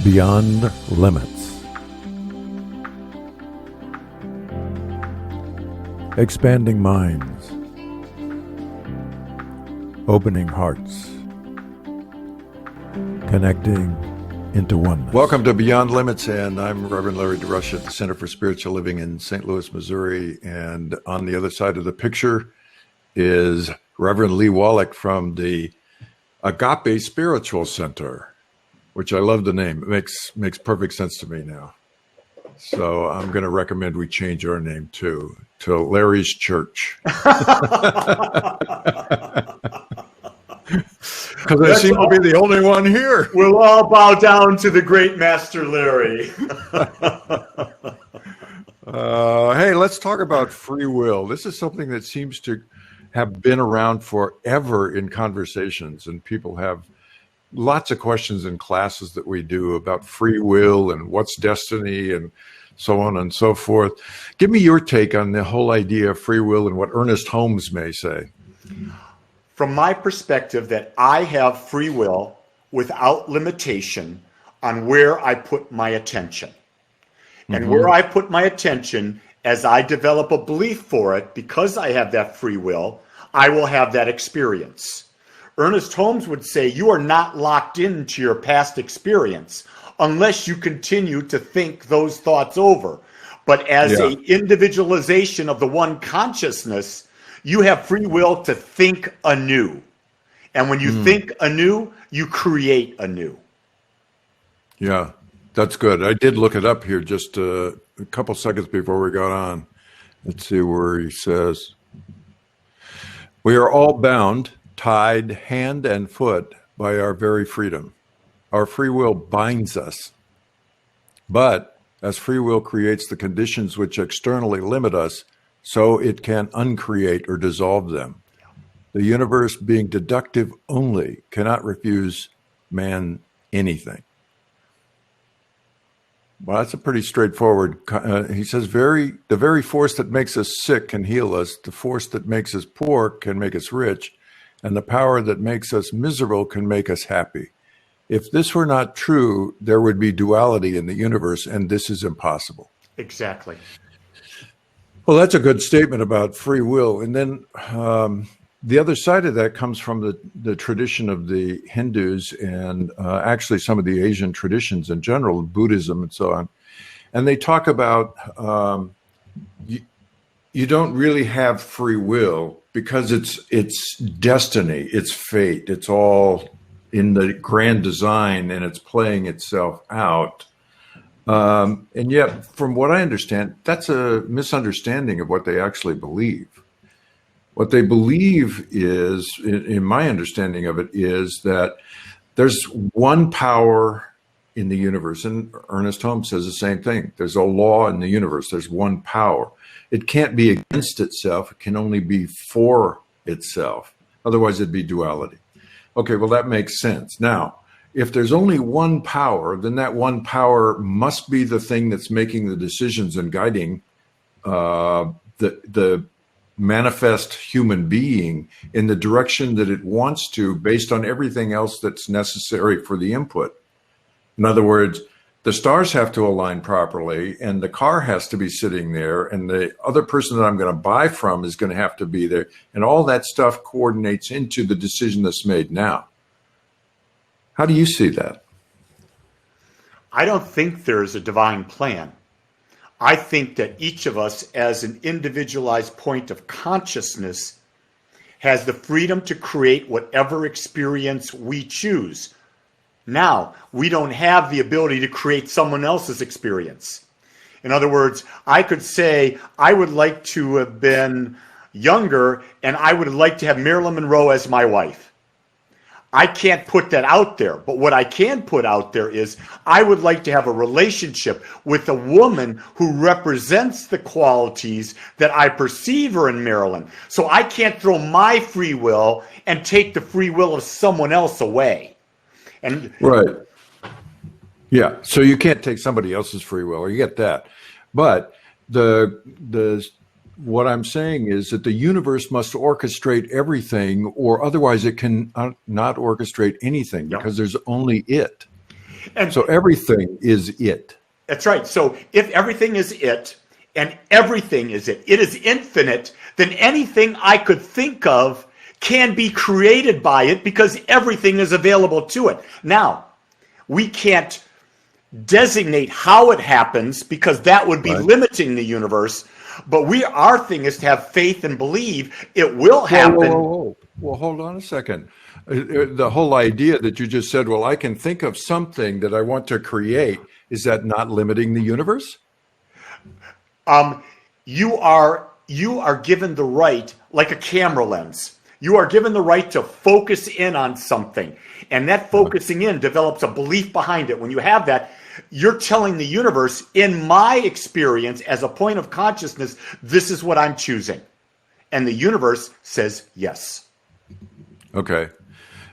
Beyond Limits. Expanding minds. Opening hearts. Connecting into oneness. Welcome to Beyond Limits, and I'm Reverend Larry DeRusha at the Center for Spiritual Living in St. Louis, Missouri. And on the other side of the picture is Reverend Lee Wallach from the Agape Spiritual Center, which I love the name. It makes perfect sense to me now. So I'm going to recommend we change our name to Larry's Church. Because I seem to be the only one here. We'll all bow down to the great Master Larry. Hey, let's talk about free will. This is something that seems to have been around forever in conversations, and people have lots of questions in classes that we do about free will and what's destiny and so on and so forth. Give me your take on the whole idea of free will and what Ernest Holmes may say. From my perspective, that I have free will without limitation on where I put my attention. And where I put my attention, as I develop a belief for it, because I have that free will, I will have that experience. Ernest Holmes would say you are not locked into your past experience unless you continue to think those thoughts over. But as a individualization of the one consciousness, you have free will to think anew. And when you think anew, you create anew. Yeah, that's good. I did look it up here just a couple seconds before we got on. Let's see where he says, we are all bound, tied hand and foot by our very freedom. Our free will binds us. But as free will creates the conditions which externally limit us, so it can uncreate or dissolve them. The universe, being deductive only, cannot refuse man anything. Well, that's a pretty straightforward. He says, the very force that makes us sick can heal us. The force that makes us poor can make us rich. And the power that makes us miserable can make us happy. If this were not true, there would be duality in the universe, and this is impossible. Exactly. Well, that's a good statement about free will. And then the other side of that comes from the tradition of the Hindus and actually some of the Asian traditions in general, Buddhism and so on. And they talk about you don't really have free will because it's destiny, it's fate, it's all in the grand design and it's playing itself out. And yet, from what I understand, that's a misunderstanding of what they actually believe. What they believe is, in my understanding of it, is that there's one power in the universe. And Ernest Holmes says the same thing. There's a law in the universe. There's one power. It can't be against itself. It can only be for itself. Otherwise, it'd be duality. Okay, well, that makes sense. Now, if there's only one power, then that one power must be the thing that's making the decisions and guiding the manifest human being in the direction that it wants to, based on everything else that's necessary for the input. In other words, the stars have to align properly, and the car has to be sitting there, and the other person that I'm going to buy from is going to have to be there, and all that stuff coordinates into the decision that's made now. How do you see that? I don't think there's a divine plan. I think that each of us, as an individualized point of consciousness, has the freedom to create whatever experience we choose. Now, we don't have the ability to create someone else's experience. In other words, I could say, I would like to have been younger, and I would like to have Marilyn Monroe as my wife. I can't put that out there, but what I can put out there is I would like to have a relationship with a woman who represents the qualities that I perceive are in Marilyn. So I can't throw my free will and take the free will of someone else away. And right. Yeah. So you can't take somebody else's free will. You get that. But what I'm saying is that the universe must orchestrate everything, or otherwise it can not orchestrate anything, because there's only it. And So everything is it. that's right. So if everything is it, and everything is it, it is infinite, then anything I could think of can be created by it because everything is available to it. Now, we can't designate how it happens because that would be Right. limiting the universe. But our thing is to have faith and believe it will Whoa, happen. whoa, whoa, whoa. Well, hold on a second. The whole idea that you just said, well, I can think of something that I want to create, is that not limiting the universe? You are given the right, like a camera lens. You are given the right to focus in on something, and that focusing in develops a belief behind it. When you have that, you're telling the universe, in my experience as a point of consciousness, this is what I'm choosing. And the universe says yes. Okay.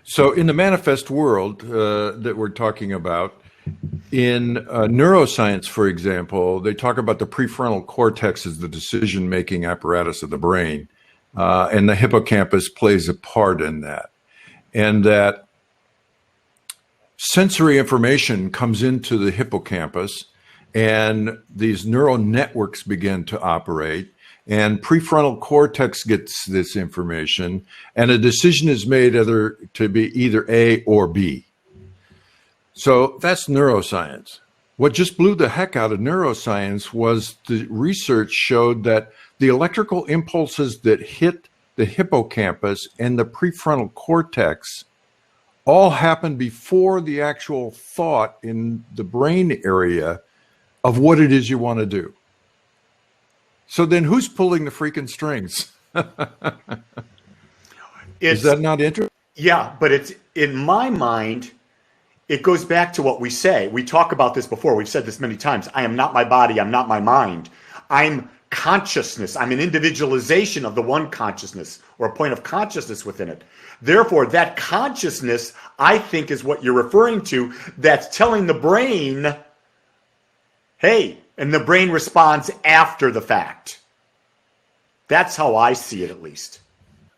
So in the manifest world that we're talking about, in neuroscience, for example, they talk about the prefrontal cortex as the decision-making apparatus of the brain, and the hippocampus plays a part in that. And that sensory information comes into the hippocampus, and these neural networks begin to operate, and prefrontal cortex gets this information, and a decision is made either to be either A or B. So that's neuroscience. What just blew the heck out of neuroscience was the research showed that the electrical impulses that hit the hippocampus and the prefrontal cortex all happen before the actual thought in the brain area of what it is you want to do. So then who's pulling the freaking strings? Is that not interesting? Yeah, but it's, in my mind, it goes back to what we say. We talk about this before. We've said this many times. I am not my body. I'm not my mind. I'm consciousness. I'm an individualization of the one consciousness, or a point of consciousness within it. Therefore, that consciousness, I think, is what you're referring to, that's telling the brain, hey, and the brain responds after the fact. That's how I see it, at least.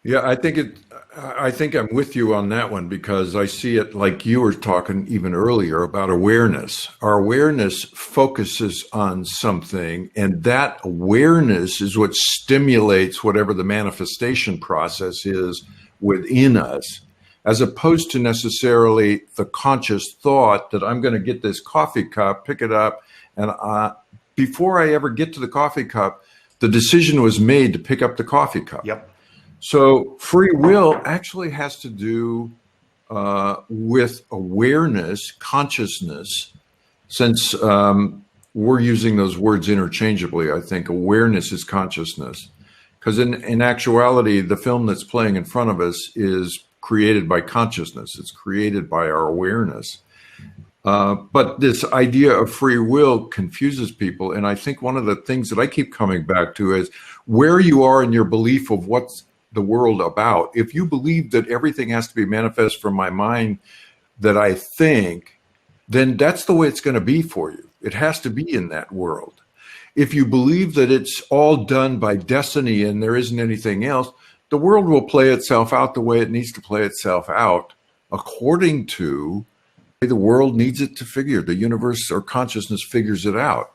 Yeah, I think I'm with you on that one, because I see it like you were talking even earlier about awareness. Our awareness focuses on something, and that awareness is what stimulates whatever the manifestation process is within us, as opposed to necessarily the conscious thought that I'm going to get this coffee cup, pick it up, and before I ever get to the coffee cup, the decision was made to pick up the coffee cup. Yep. So free will actually has to do with awareness, consciousness, since we're using those words interchangeably. I think awareness is consciousness, because in actuality, the film that's playing in front of us is created by consciousness. It's created by our awareness. But this idea of free will confuses people. And I think one of the things that I keep coming back to is where you are in your belief of what's the world about. If you believe that everything has to be manifest from my mind that I think, then that's the way it's going to be for you. It has to be in that world. If you believe that it's all done by destiny and there isn't anything else, the world will play itself out the way it needs to play itself out, according to the world needs it to figure. The universe or consciousness figures it out,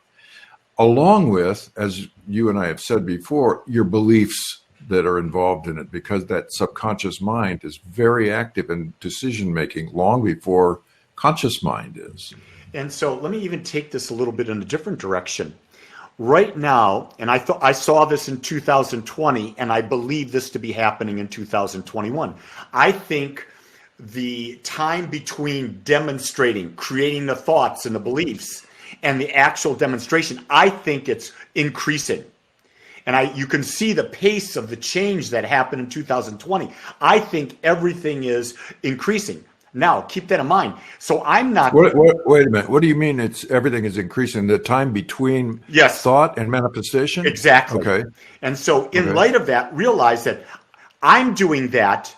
along with, as you and I have said before, your beliefs that are involved in it, because that subconscious mind is very active in decision making long before conscious mind is. And so let me even take this a little bit in a different direction. Right now, and I saw this in 2020, and I believe this to be happening in 2021. I think the time between demonstrating, creating the thoughts and the beliefs, and the actual demonstration, I think it's increasing. And you can see the pace of the change that happened in 2020. I think everything is increasing. Now, keep that in mind. So I'm not. Wait a minute. What do you mean everything is increasing? The time between thought and manifestation? Exactly. Okay. And so in light of that, realize that I'm doing that,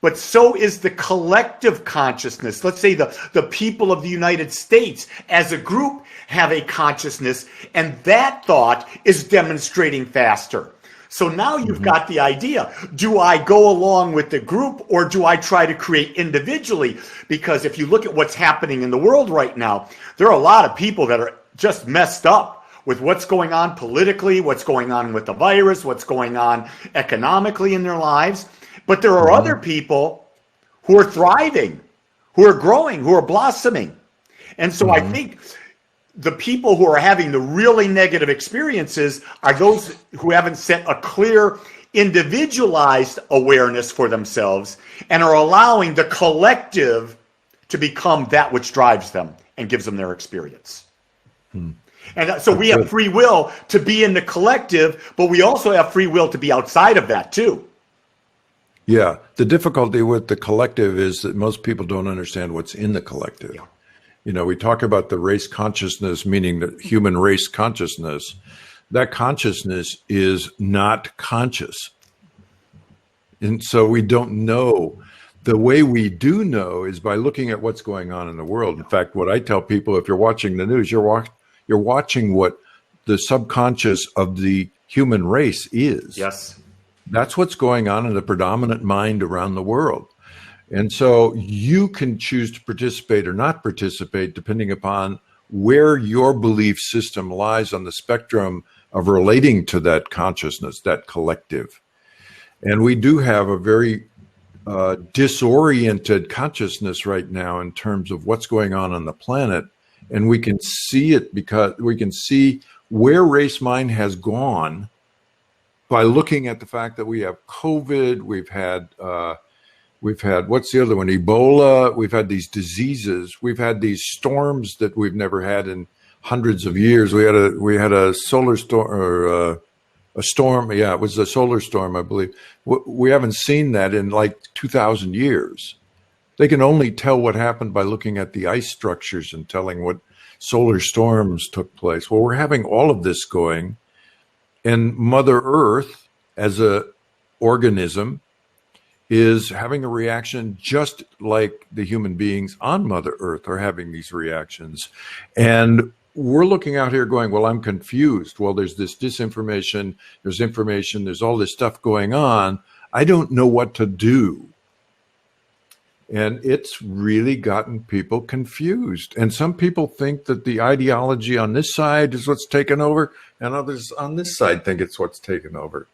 but so is the collective consciousness. Let's say the people of the United States as a group have a consciousness, and that thought is demonstrating faster. So now you've Hmm. got the idea. Do I go along with the group or do I try to create individually? Because if you look at what's happening in the world right now, there are a lot of people that are just messed up with what's going on politically, what's going on with the virus, what's going on economically in their lives. But there are Hmm. other people who are thriving, who are growing, who are blossoming. And so I Hmm. think the people who are having the really negative experiences are those who haven't set a clear individualized awareness for themselves and are allowing the collective to become that which drives them and gives them their experience. And so That's we have good. free will to be in the collective, but we also have free will to be outside of that too. Yeah. The difficulty with the collective is that most people don't understand what's in the collective. Yeah. You know, we talk about the race consciousness, meaning the human race consciousness. That consciousness is not conscious. And so we don't know. The way we do know is by looking at what's going on in the world. In fact, what I tell people, if you're watching the news, you're watching what the subconscious of the human race is. Yes. That's what's going on in the predominant mind around the world. And so you can choose to participate or not participate depending upon where your belief system lies on the spectrum of relating to that consciousness, that collective. And we do have a very disoriented consciousness right now in terms of what's going on the planet. And we can see it because we can see where race mind has gone by looking at the fact that we have COVID, we've had what's the other one? Ebola. We've had these diseases. We've had these storms that we've never had in hundreds of years. We had a solar storm or a storm. Yeah, it was a solar storm, I believe. We haven't seen that in like 2,000 years. They can only tell what happened by looking at the ice structures and telling what solar storms took place. Well, we're having all of this going, and Mother Earth, as a organism, is having a reaction just like the human beings on Mother Earth are having these reactions. And we're looking out here going, well, I'm confused. Well, there's this disinformation, there's information, there's all this stuff going on. I don't know what to do. And it's really gotten people confused. And some people think that the ideology on this side is what's taken over, and others on this side think it's what's taken over.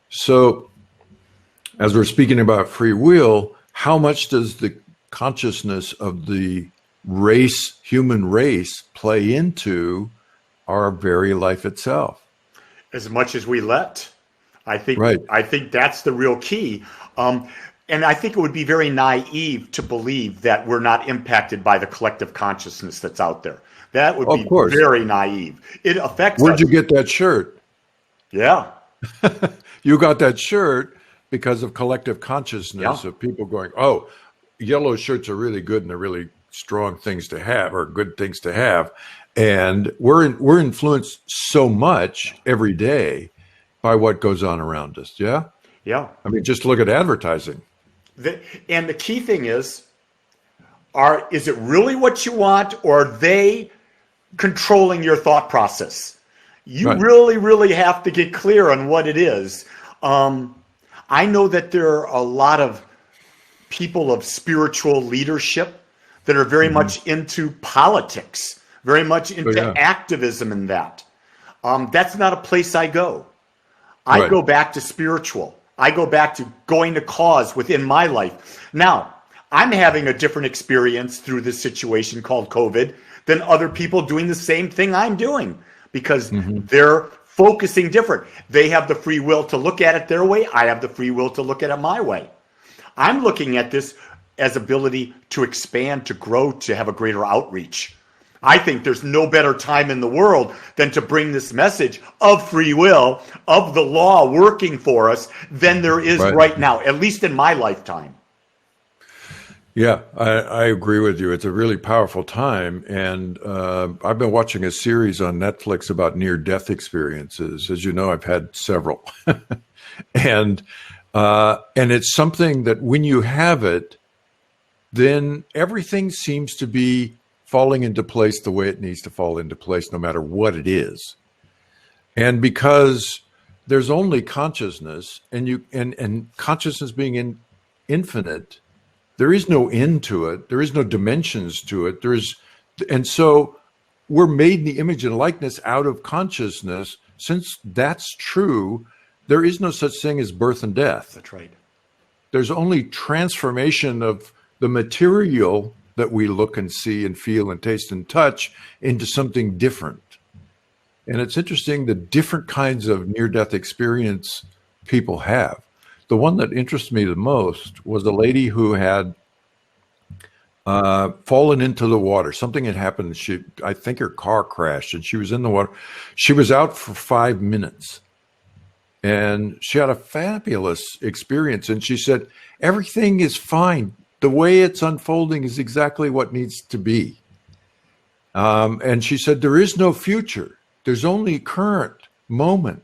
So, as we're speaking about free will, how much does the consciousness of the race, human race, play into our very life itself? As much as we let. I think Right. I think that's the real key. And I think it would be very naive to believe that we're not impacted by the collective consciousness that's out there. That would Of be course. very naive. It affects Where'd us. you get that shirt? Yeah. You got that shirt because of collective consciousness Yeah. of people going, oh, yellow shirts are really good and they're really strong things to have or good things to have. And we're influenced so much every day by what goes on around us. Yeah. Yeah. I mean, just look at advertising. The, and the key thing is is it really what you want, or are they controlling your thought process? You Right. really, really have to get clear on what it is. I know that there are a lot of people of spiritual leadership that are very Hmm. much into politics, very much Oh, into yeah. activism in that. That's not a place I go. I Right. go back to spiritual. I go back to going to cause within my life. Now, I'm having a different experience through this situation called COVID than other people doing the same thing I'm doing because Hmm. they're focusing different. They have the free will to look at it their way. I have the free will to look at it my way. I'm looking at this as ability to expand, to grow, to have a greater outreach. I think there's no better time in the world than to bring this message of free will, of the law working for us, than there is Right. right now, at least in my lifetime. Yeah, I agree with you. It's a really powerful time. And I've been watching a series on Netflix about near-death experiences. As you know, I've had several. and it's something that when you have it, then everything seems to be falling into place the way it needs to fall into place, no matter what it is. And because there's only consciousness, and consciousness being infinite, there is no end to it. There is no dimensions to it. And so we're made in the image and likeness out of consciousness. Since that's true, there is no such thing as birth and death. That's right. There's only transformation of the material that we look and see and feel and taste and touch into something different. And it's interesting the different kinds of near-death experience people have. The one that interests me the most was a lady who had fallen into the water. Something had happened. I think her car crashed and she was in the water. She was out for 5 minutes and she had a fabulous experience. And she said, everything is fine. The way it's unfolding is exactly what needs to be. And she said, there is no future. There's only current moment,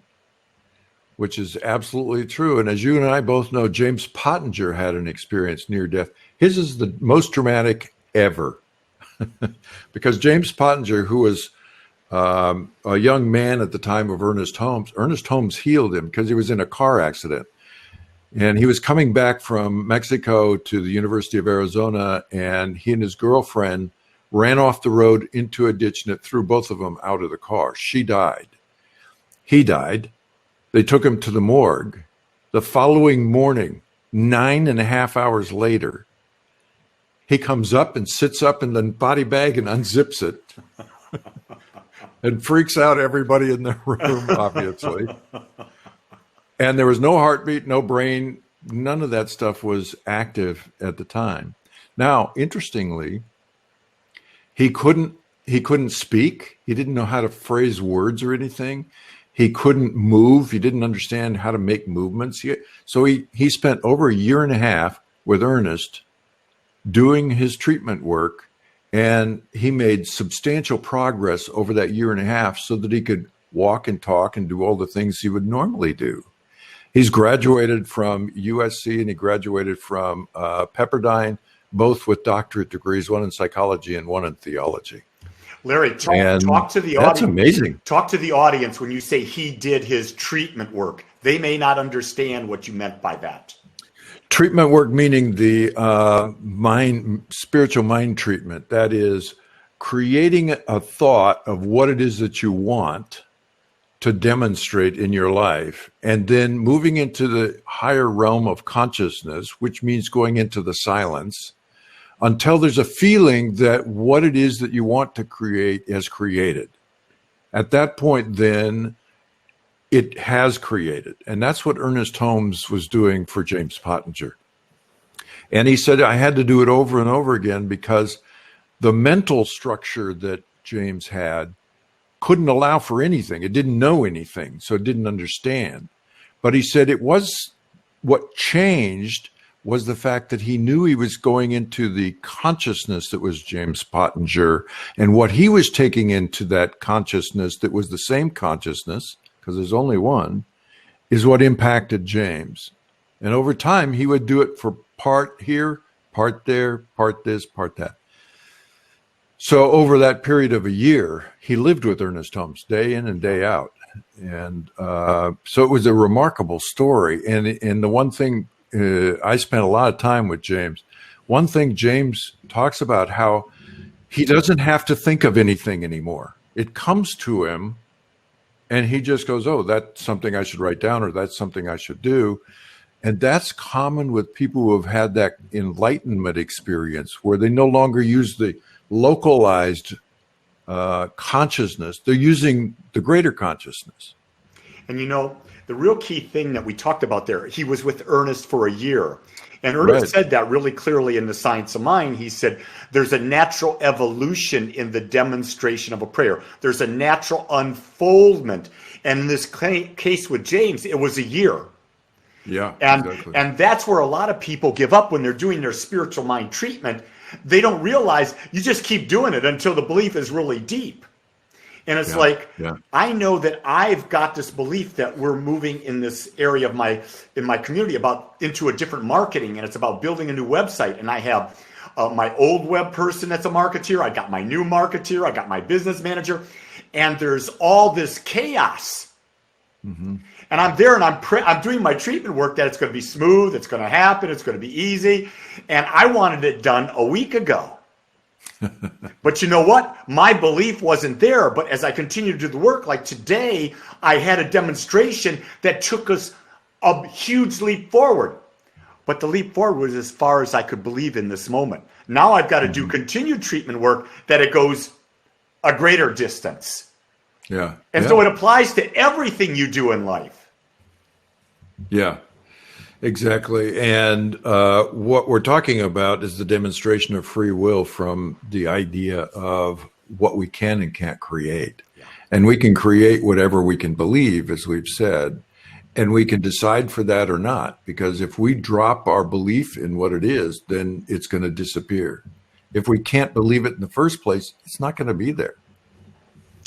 which is absolutely true. And as you and I both know, James Pottinger had an experience near death. His is the most dramatic ever. Because James Pottinger, who was a young man at the time of Ernest Holmes healed him because he was in a car accident. And he was coming back from Mexico to the University of Arizona, and he and his girlfriend ran off the road into a ditch, and it threw both of them out of the car. She died. He died. They took him to the morgue. The following morning, 9.5 hours later, he comes up and sits up in the body bag and unzips it and freaks out everybody in the room, obviously. And there was no heartbeat, no brain. None of that stuff was active at the time. Now, interestingly, he couldn't speak. He didn't know how to phrase words or anything. He couldn't move. He didn't understand how to make movements. So he spent over 1.5 years with Ernest doing his treatment work, and he made substantial progress over that 1.5 years so that he could walk and talk and do all the things he would normally do. He's graduated from USC and he graduated from Pepperdine, both with doctorate degrees, one in psychology and one in theology. Larry, talk to the audience. That's amazing. Talk to the audience when you say he did his treatment work. They may not understand what you meant by that. Treatment work meaning the spiritual mind treatment. That is creating a thought of what it is that you want to demonstrate in your life, and then moving into the higher realm of consciousness, which means going into the silence, until there's a feeling that what it is that you want to create is created. At that point, then, it has created. And that's what Ernest Holmes was doing for James Pottinger. And he said, I had to do it over and over again because the mental structure that James had couldn't allow for anything. It didn't know anything, so it didn't understand. But he said it was what changed was the fact that he knew he was going into the consciousness that was James Pottinger, and what he was taking into that consciousness that was the same consciousness, because there's only one, is what impacted James. And over time, he would do it for part here, part there, part this, part that. So over that period of 1 year, he lived with Ernest Holmes day in and day out. And so it was a remarkable story. And the one thing, I spent a lot of time with James. One thing James talks about how he doesn't have to think of anything anymore. It comes to him and he just goes, oh, that's something I should write down, or that's something I should do. And that's common with people who have had that enlightenment experience where they no longer use the localized consciousness. They're using the greater consciousness. And the real key thing that we talked about there, he was with Ernest for 1 year. And Ernest said that really clearly in The Science of Mind. He said, there's a natural evolution in the demonstration of a prayer. There's a natural unfoldment. And in this case with James, it was 1 year. Yeah, exactly. And that's where a lot of people give up when they're doing their spiritual mind treatment. They don't realize you just keep doing it until the belief is really deep. And it's I know that I've got this belief that we're moving in this area of in my community into a different marketing, and it's about building a new website. And I have my old web person that's a marketeer. I got my new marketeer. I got my business manager, and there's all this chaos. Mm-hmm. And I'm there and I'm doing my treatment work that it's going to be smooth, it's going to happen, it's going to be easy. And I wanted it done a week ago. But you know what? My belief wasn't there. But as I continued to do the work, like today, I had a demonstration that took us a huge leap forward. But the leap forward was as far as I could believe in this moment. Now I've got to do continued treatment work that it goes a greater distance. Yeah. And so it applies to everything you do in life. Yeah, exactly. And what we're talking about is the demonstration of free will from the idea of what we can and can't create. Yeah. And we can create whatever we can believe, as we've said, and we can decide for that or not. Because if we drop our belief in what it is, then it's going to disappear. If we can't believe it in the first place, it's not going to be there.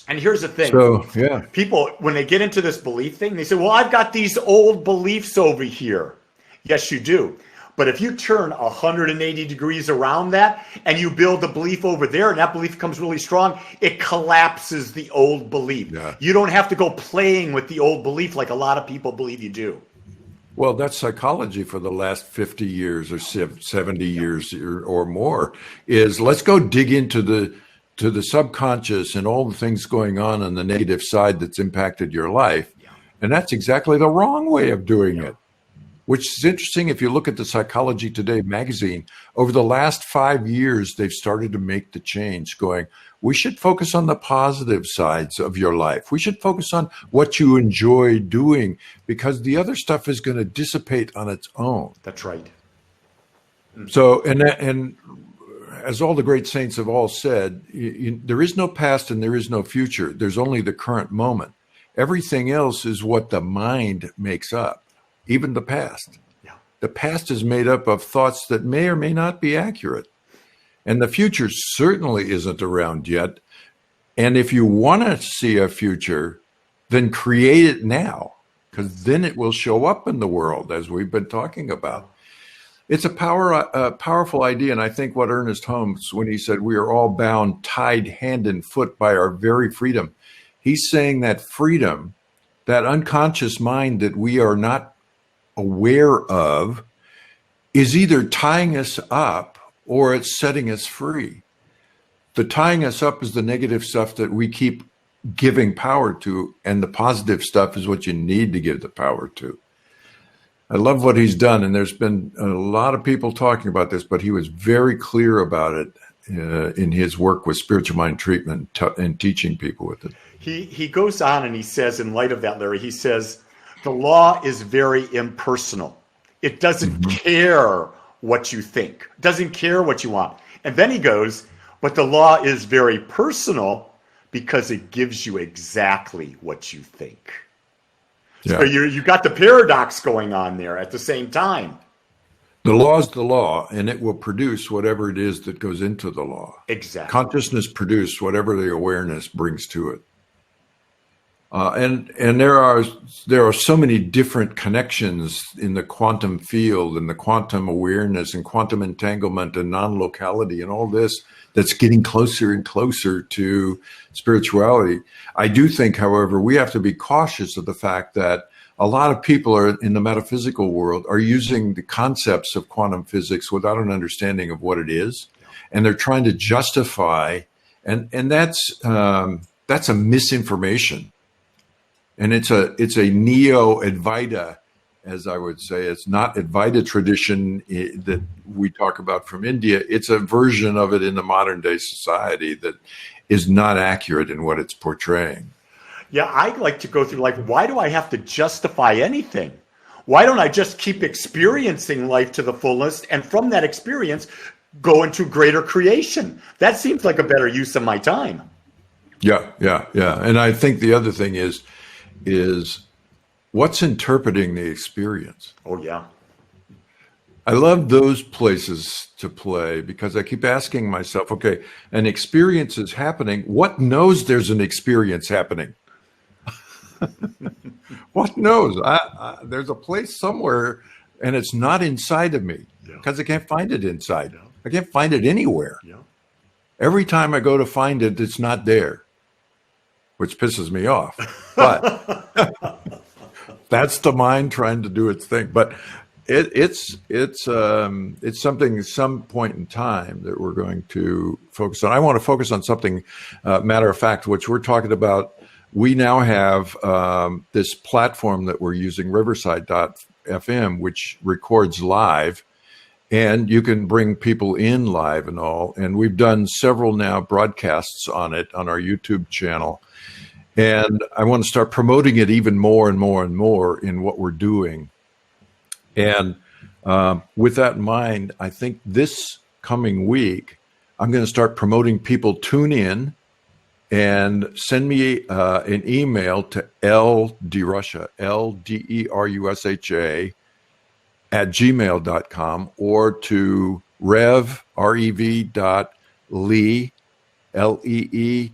And here's the thing. So, yeah. People, when they get into this belief thing, they say, well, I've got these old beliefs over here. Yes, you do. But if you turn 180 degrees around that and you build a belief over there and that belief becomes really strong, it collapses the old belief. Yeah. You don't have to go playing with the old belief like a lot of people believe you do. Well, that's psychology for the last 50 years or 70 years or more, is let's go dig into the subconscious and all the things going on the negative side that's impacted your life. Yeah. And that's exactly the wrong way of doing it, which is interesting. If you look at the Psychology Today magazine, over the last 5 years, they've started to make the change going, we should focus on the positive sides of your life. We should focus on what you enjoy doing because the other stuff is going to dissipate on its own. That's right. So, and as all the great saints have all said, there is no past and there is no future. There's only the current moment. Everything else is what the mind makes up, even the past. Yeah. The past is made up of thoughts that may or may not be accurate. And the future certainly isn't around yet. And if you want to see a future, then create it now, because then it will show up in the world, as we've been talking about. It's a powerful idea, and I think what Ernest Holmes, when he said we are all bound, tied hand and foot by our very freedom, he's saying that freedom, that unconscious mind that we are not aware of, is either tying us up or it's setting us free. The tying us up is the negative stuff that we keep giving power to, and the positive stuff is what you need to give the power to. I love what he's done, and there's been a lot of people talking about this, but he was very clear about it in his work with spiritual mind treatment and teaching people with it. He goes on and he says, in light of that, Larry, he says, the law is very impersonal. It doesn't care what you think, doesn't care what you want. And then he goes, but the law is very personal because it gives you exactly what you think. Yeah. So you got the paradox going on there at the same time. The law is the law, and it will produce whatever it is that goes into the law. Exactly. Consciousness produces whatever the awareness brings to it. And there are so many different connections in the quantum field and the quantum awareness and quantum entanglement and non-locality and all this that's getting closer and closer to spirituality. I do think, however, we have to be cautious of the fact that a lot of people are in the metaphysical world are using the concepts of quantum physics without an understanding of what it is. And they're trying to justify, and that's a misinformation. And it's a neo-Advaita, as I would say. It's not Advaita tradition that we talk about from India. It's a version of it in the modern day society that is not accurate in what it's portraying. Yeah, I like to go through, like, why do I have to justify anything? Why don't I just keep experiencing life to the fullest, and from that experience, go into greater creation? That seems like a better use of my time. Yeah. And I think the other thing is what's interpreting the experience. Oh, yeah. I love those places to play because I keep asking myself, okay, an experience is happening. What knows there's an experience happening? What knows? There's a place somewhere, and it's not inside of me because I can't find it inside. Yeah. I can't find it anywhere. Yeah. Every time I go to find it, it's not there, which pisses me off. That's the mind trying to do its thing. But it's something, some point in time that we're going to focus on. I want to focus on something, matter of fact, which we're talking about. We now have this platform that we're using, Riverside.fm, which records live. And you can bring people in live and all. And we've done several now broadcasts on it on our YouTube channel. And I want to start promoting it even more and more and more in what we're doing. And with that in mind, I think this coming week, I'm going to start promoting people tune in and send me an email to LDerusha, LDERUSHA, @gmail.com, or to rev.lee, LEEWOLAK,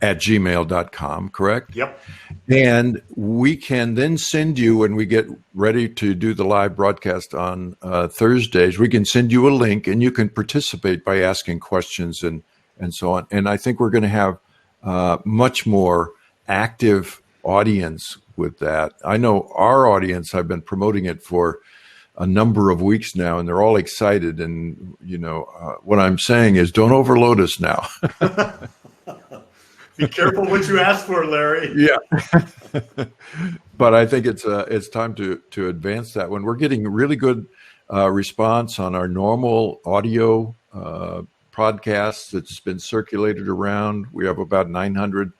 @gmail.com, correct? Yep. And we can then send you, when we get ready to do the live broadcast on Thursdays, we can send you a link and you can participate by asking questions and so on. And I think we're going to have much more active audience with that. I know our audience, I've been promoting it for a number of weeks now, and they're all excited. And, what I'm saying is don't overload us now. Be careful what you ask for, Larry. Yeah. But I think it's time to advance that one. We're getting really good response on our normal audio podcasts that's been circulated around. We have about 900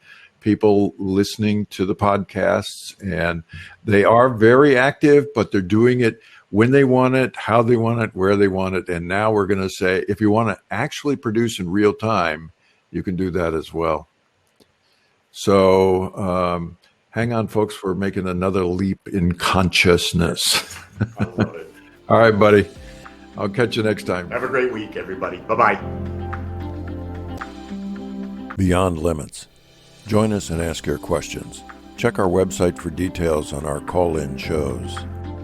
people listening to the podcasts, and they are very active, but they're doing it when they want it, how they want it, where they want it. And now we're going to say, if you want to actually produce in real time, you can do that as well. So hang on, folks. We're making another leap in consciousness. I love it. All right, buddy. I'll catch you next time. Have a great week, everybody. Bye-bye. Beyond Limits. Join us and ask your questions. Check our website for details on our call-in shows.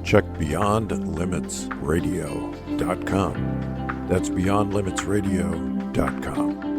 Check beyondlimitsradio.com. That's beyondlimitsradio.com.